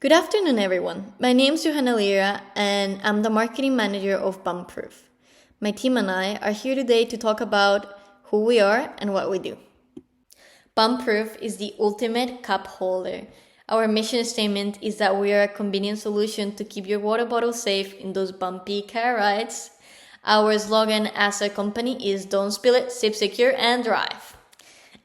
Good afternoon, everyone. My name is Johanna Lira, and I'm the marketing manager of Bumproof. My team and I are here today to talk about who we are and what we do. Bumproof is the ultimate cup holder. Our mission statement is that we are a convenient solution to keep your water bottle safe in those bumpy car rides. Our slogan as a company is "Don't spill it, sip secure, and drive."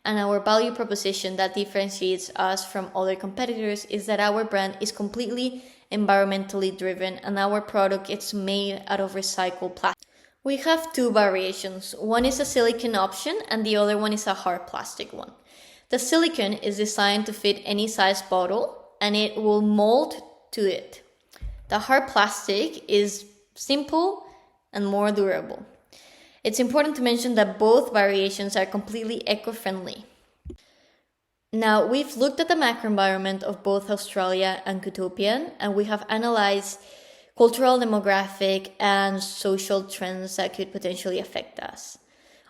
And our value proposition that differentiates us from other competitors is that our brand is completely environmentally driven and our product is made out of recycled plastic. We have two variations. One is a silicone option and the other one is a hard plastic one. The silicone is designed to fit any size bottle and it will mold to it. The hard plastic is simple and more durable. It's important to mention that both variations are completely eco-friendly. Now, we've looked at the macro environment of both Australia and Utopian, and we have analyzed cultural, demographic, and social trends that could potentially affect us.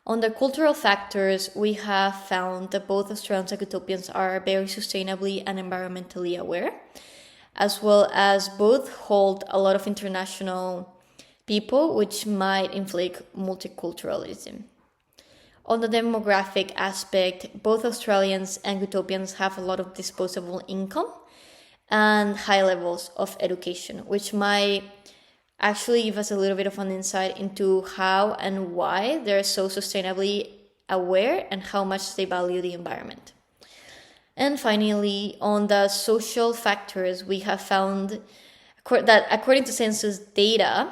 On the cultural factors, we have found that both Australians and Utopians are very sustainably and environmentally aware, as well as both hold a lot of international people, which might inflict multiculturalism. On the demographic aspect, both Australians and Utopians have a lot of disposable income and high levels of education, which might actually give us a little bit of an insight into how and why they're so sustainably aware and how much they value the environment. And finally, on the social factors, we have found that according to census data,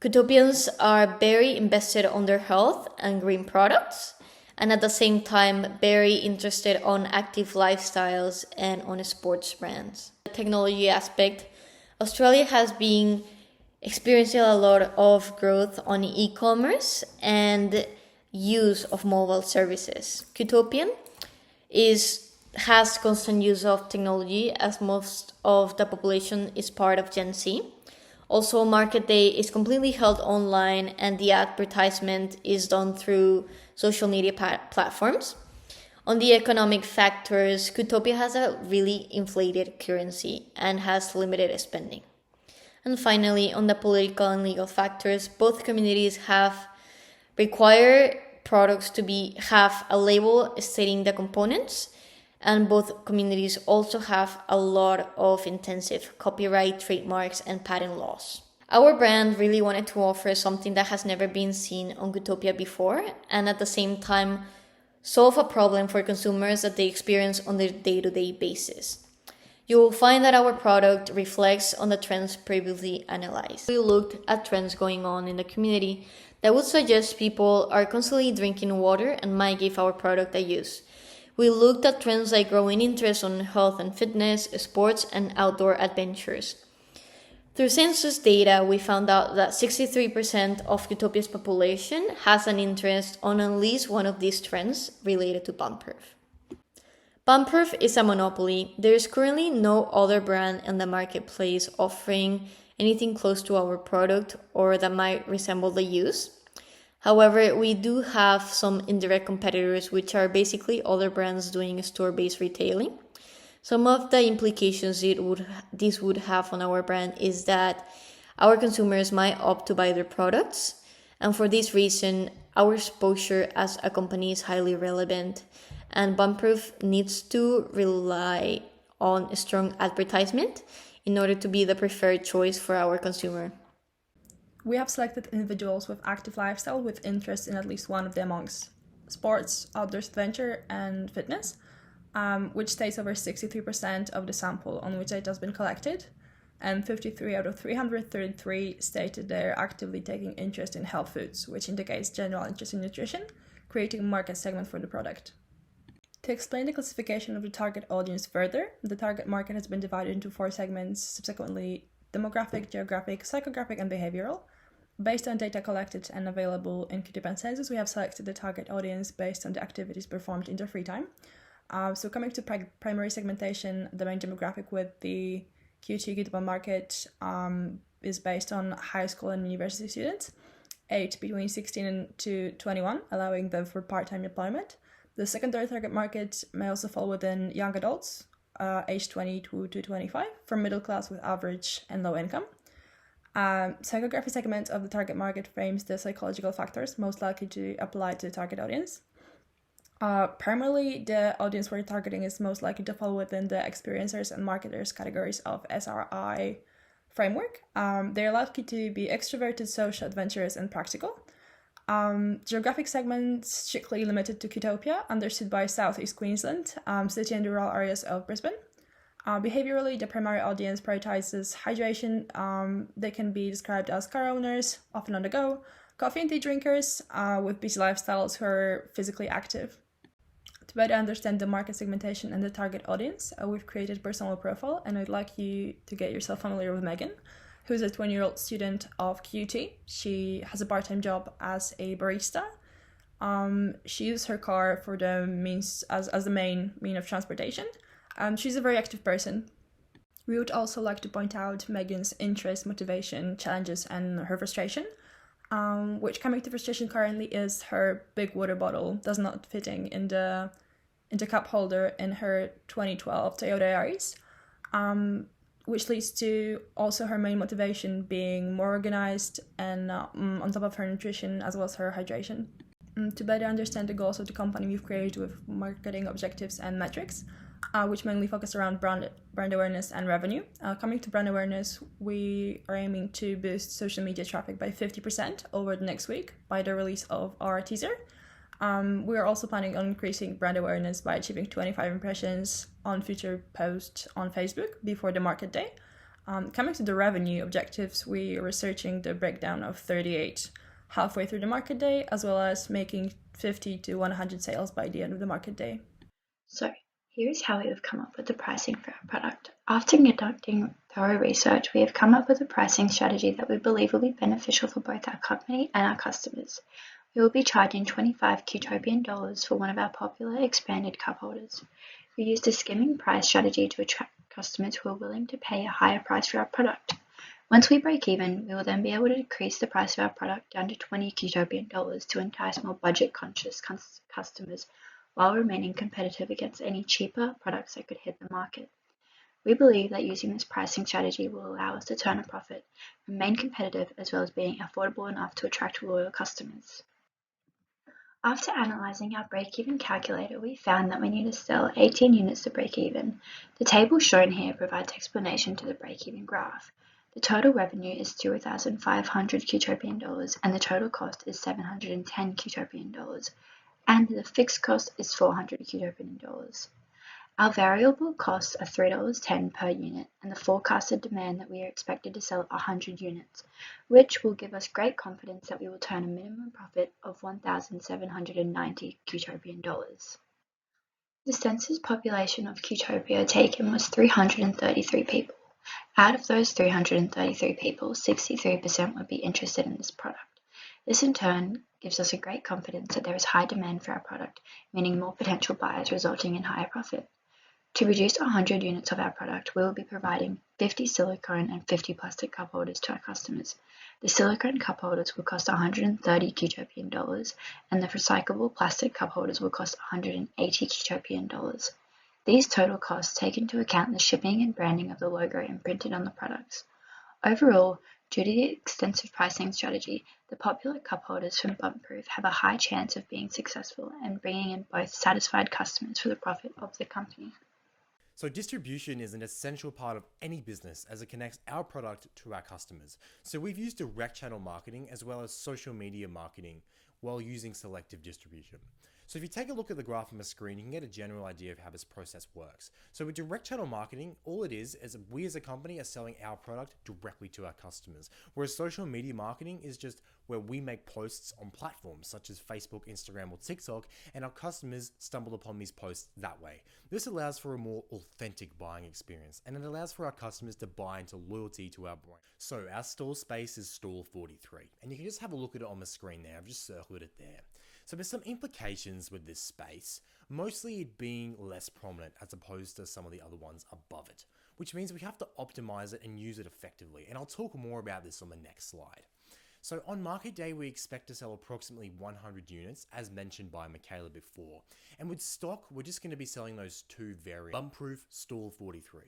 Utopians are very invested on their health and green products, and at the same time very interested on active lifestyles and on sports brands. The technology aspect, Australia has been experiencing a lot of growth on e-commerce and use of mobile services. Utopian has constant use of technology as most of the population is part of Gen Z. Also, Market Day is completely held online and the advertisement is done through social media platforms. On the economic factors, Utopia has a really inflated currency and has limited spending. And finally, on the political and legal factors, both communities have required products to have a label stating the components, and both communities also have a lot of intensive copyright, trademarks, and patent laws. Our brand really wanted to offer something that has never been seen on Utopia before, and at the same time solve a problem for consumers that they experience on their day-to-day basis. You will find that our product reflects on the trends previously analyzed. We looked at trends going on in the community that would suggest people are constantly drinking water and might give our product a use. We looked at trends like growing interest on health and fitness, sports, and outdoor adventures. Through census data, we found out that 63% of Utopia's population has an interest on at least one of these trends related to Bumproof. Bumproof is a monopoly. There is currently no other brand in the marketplace offering anything close to our product or that might resemble the use. However, we do have some indirect competitors, which are basically other brands doing store-based retailing. Some of the implications this would have on our brand is that our consumers might opt to buy their products. And for this reason, our exposure as a company is highly relevant. And Bumproof needs to rely on a strong advertisement in order to be the preferred choice for our consumer. We have selected individuals with active lifestyle with interest in at least one of the amongst sports, outdoors adventure, and fitness, which states over 63% of the sample on which data has been collected, and 53 out of 333 stated they're actively taking interest in health foods, which indicates general interest in nutrition, creating a market segment for the product. To explain the classification of the target audience further, the target market has been divided into 4 segments, subsequently demographic, geographic, psychographic, and behavioral. Based on data collected and available in Utopian census, we have selected the target audience based on the activities performed in their free time. So coming to primary segmentation, the main demographic with the QT Utopian market is based on high school and university students, aged between 16 to 21, allowing them for part-time employment. The secondary target market may also fall within young adults, age 22 to 25, from middle class with average and low income. Psychographic segment of the target market frames the psychological factors most likely to apply to the target audience. Primarily, the audience we're targeting is most likely to fall within the experiencers and marketers categories of SRI framework. They're likely to be extroverted, social, adventurous, and practical. Geographic segments strictly limited to Qtopia, understood by Southeast Queensland, city and rural areas of Brisbane. Behaviorally, the primary audience prioritizes hydration. They can be described as car owners, often on the go, coffee and tea drinkers with busy lifestyles who are physically active. To better understand the market segmentation and the target audience, we've created a personal profile, and I'd like you to get yourself familiar with Megan, who's a 20-year-old student of QT. She has a part-time job as a barista. She uses her car for the means as the main mean of transportation. She's a very active person. We would also like to point out Megan's interest, motivation, challenges, and her frustration, which coming to frustration currently is her big water bottle does not fitting in the cup holder in her 2012 Toyota Yaris, which leads to also her main motivation being more organized and on top of her nutrition as well as her hydration. To better understand the goals of the company, we've created with marketing objectives and metrics, which mainly focus around brand awareness and revenue. Coming to brand awareness, we are aiming to boost social media traffic by 50% over the next week by the release of our teaser. We are also planning on increasing brand awareness by achieving 25 impressions on future posts on Facebook before the market day. Coming to the revenue objectives, we are researching the breakdown of 38 halfway through the market day, as well as making 50 to 100 sales by the end of the market day. So, here is how we have come up with the pricing for our product. After conducting thorough research, we have come up with a pricing strategy that we believe will be beneficial for both our company and our customers. We will be charging 25 Qtopian dollars for one of our popular expanded cup holders. We used a skimming price strategy to attract customers who are willing to pay a higher price for our product. Once we break even, we will then be able to decrease the price of our product down to 20 Qtopian dollars to entice more budget-conscious customers while remaining competitive against any cheaper products that could hit the market. We believe that using this pricing strategy will allow us to turn a profit, remain competitive, as well as being affordable enough to attract loyal customers. After analysing our break-even calculator, we found that we need to sell 18 units to break even. The table shown here provides explanation to the break-even graph. The total revenue is 2,500 Qtopian dollars and the total cost is 710 Qtopian dollars, and the fixed cost is 400 Qtopian dollars. Our variable costs are $3.10 per unit, and the forecasted demand that we are expected to sell 100 units, which will give us great confidence that we will turn a minimum profit of 1,790 Qtopian dollars. The census population of Qtopia taken was 333 people. Out of those 333 people, 63% would be interested in this product. This in turn gives us a great confidence that there is high demand for our product, meaning more potential buyers resulting in higher profit. To produce 100 units of our product, we will be providing 50 silicone and 50 plastic cup holders to our customers. The silicone cup holders will cost 130 Qtopian dollars, and the recyclable plastic cup holders will cost 180 Qtopian dollars. These total costs take into account the shipping and branding of the logo imprinted on the products. Overall, due to the extensive pricing strategy, the popular cup holders from Bumpproof have a high chance of being successful and bringing in both satisfied customers for the profit of the company. So distribution is an essential part of any business as it connects our product to our customers. So we've used direct channel marketing as well as social media marketing while using selective distribution. So if you take a look at the graph on the screen, you can get a general idea of how this process works. So with direct channel marketing, all it is we as a company are selling our product directly to our customers. Whereas social media marketing is just where we make posts on platforms such as Facebook, Instagram, or TikTok, and our customers stumble upon these posts that way. This allows for a more authentic buying experience, and it allows for our customers to buy into loyalty to our brand. So our stall space is stall 43, and you can just have a look at it on the screen there. I've just circled it there. So there's some implications with this space, mostly it being less prominent as opposed to some of the other ones above it, which means we have to optimize it and use it effectively. And I'll talk more about this on the next slide. So on market day, we expect to sell approximately 100 units, as mentioned by Michaela before. And with stock, we're just going to be selling those two variants, bump-proof, stall 43.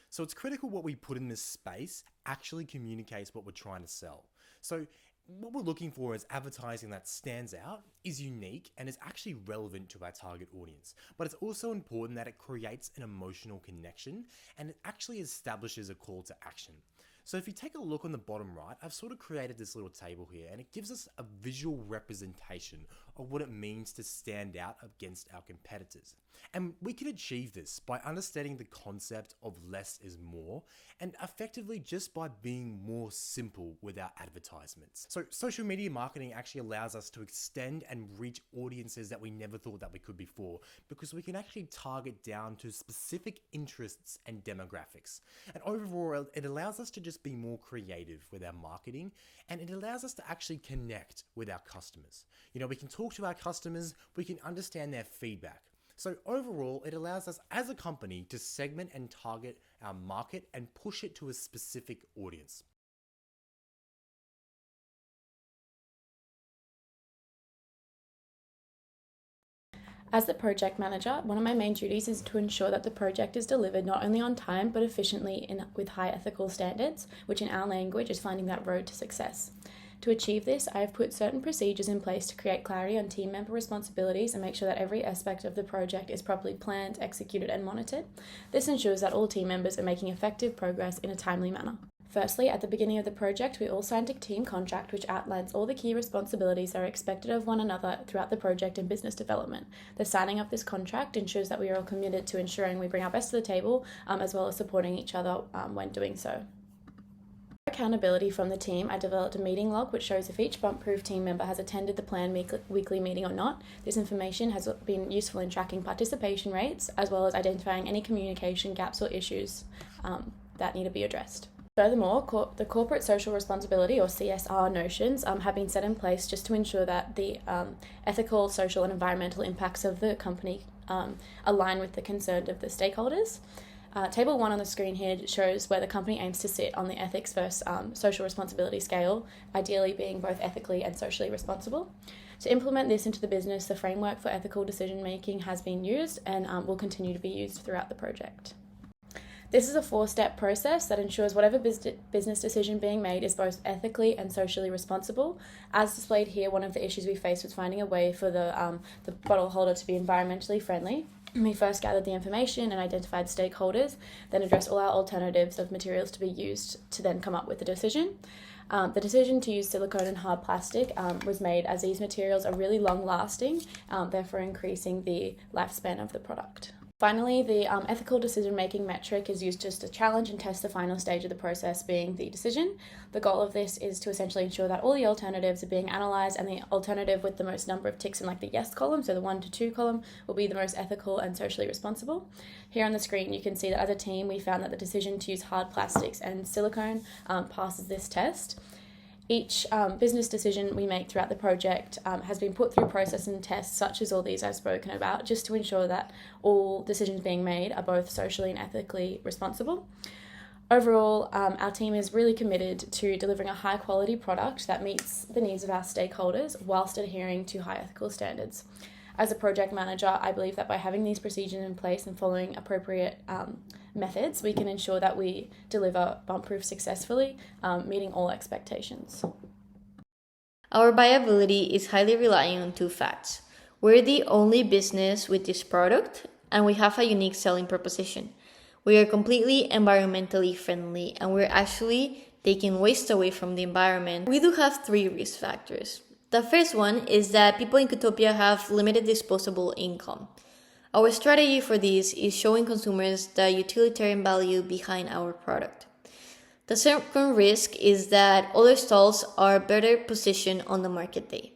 So it's critical what we put in this space actually communicates what we're trying to sell. So what we're looking for is advertising that stands out, is unique, and is actually relevant to our target audience. But it's also important that it creates an emotional connection and it actually establishes a call to action. So if you take a look on the bottom right, I've sort of created this little table here, and it gives us a visual representation of what it means to stand out against our competitors. And we can achieve this by understanding the concept of less is more, and effectively just by being more simple with our advertisements. So social media marketing actually allows us to extend and reach audiences that we never thought that we could before, because we can actually target down to specific interests and demographics. And overall, it allows us to just be more creative with our marketing, and it allows us to actually connect with our customers. You know, we can talk to our customers, we can understand their feedback. So overall, it allows us as a company to segment and target our market and push it to a specific audience. As the project manager, one of my main duties is to ensure that the project is delivered not only on time but efficiently with high ethical standards, which in our language is finding that road to success. To achieve this, I have put certain procedures in place to create clarity on team member responsibilities and make sure that every aspect of the project is properly planned, executed, and monitored. This ensures that all team members are making effective progress in a timely manner. Firstly, at the beginning of the project, we all signed a team contract which outlines all the key responsibilities that are expected of one another throughout the project and business development. The signing of this contract ensures that we are all committed to ensuring we bring our best to the table, as well as supporting each other when doing so. Accountability from the team, I developed a meeting log which shows if each bump-proof team member has attended the planned weekly meeting or not. This information has been useful in tracking participation rates, as well as identifying any communication gaps or issues that need to be addressed. Furthermore, the corporate social responsibility or CSR notions have been set in place just to ensure that the ethical, social and environmental impacts of the company align with the concern of the stakeholders. Table 1 on the screen here shows where the company aims to sit on the ethics versus social responsibility scale, ideally being both ethically and socially responsible. To implement this into the business, the framework for ethical decision making has been used and will continue to be used throughout the project. This is a 4-step process that ensures whatever business decision being made is both ethically and socially responsible. As displayed here, one of the issues we faced was finding a way for the bottle holder to be environmentally friendly. We first gathered the information and identified stakeholders, then addressed all our alternatives of materials to be used to then come up with the decision. The decision to use silicone and hard plastic was made as these materials are really long-lasting, therefore increasing the lifespan of the product. Finally, the ethical decision-making metric is used just to challenge and test the final stage of the process, being the decision. The goal of this is to essentially ensure that all the alternatives are being analysed, and the alternative with the most number of ticks in like the yes column, so the 1 to 2 column, will be the most ethical and socially responsible. Here on the screen you can see that as a team we found that the decision to use hard plastics and silicone passes this test. Each business decision we make throughout the project has been put through process and tests such as all these I've spoken about, just to ensure that all decisions being made are both socially and ethically responsible. Overall, our team is really committed to delivering a high quality product that meets the needs of our stakeholders whilst adhering to high ethical standards. As a project manager, I believe that by having these procedures in place and following appropriate methods, we can ensure that we deliver bump-proof successfully, meeting all expectations. Our viability is highly relying on 2 facts. We're the only business with this product, and we have a unique selling proposition. We are completely environmentally friendly, and we're actually taking waste away from the environment. We do have 3 risk factors. The first one is that people in Cooptopia have limited disposable income. Our strategy for this is showing consumers the utilitarian value behind our product. The second risk is that other stalls are better positioned on the market day.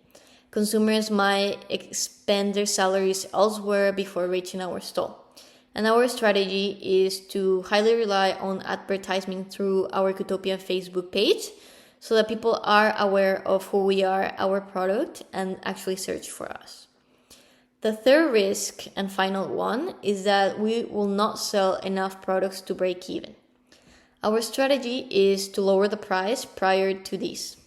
Consumers might expend their salaries elsewhere before reaching our stall. And our strategy is to highly rely on advertising through our Cooptopia Facebook page, so that people are aware of who we are, our product, and actually search for us. The third risk and final one is that we will not sell enough products to break even. Our strategy is to lower the price prior to this.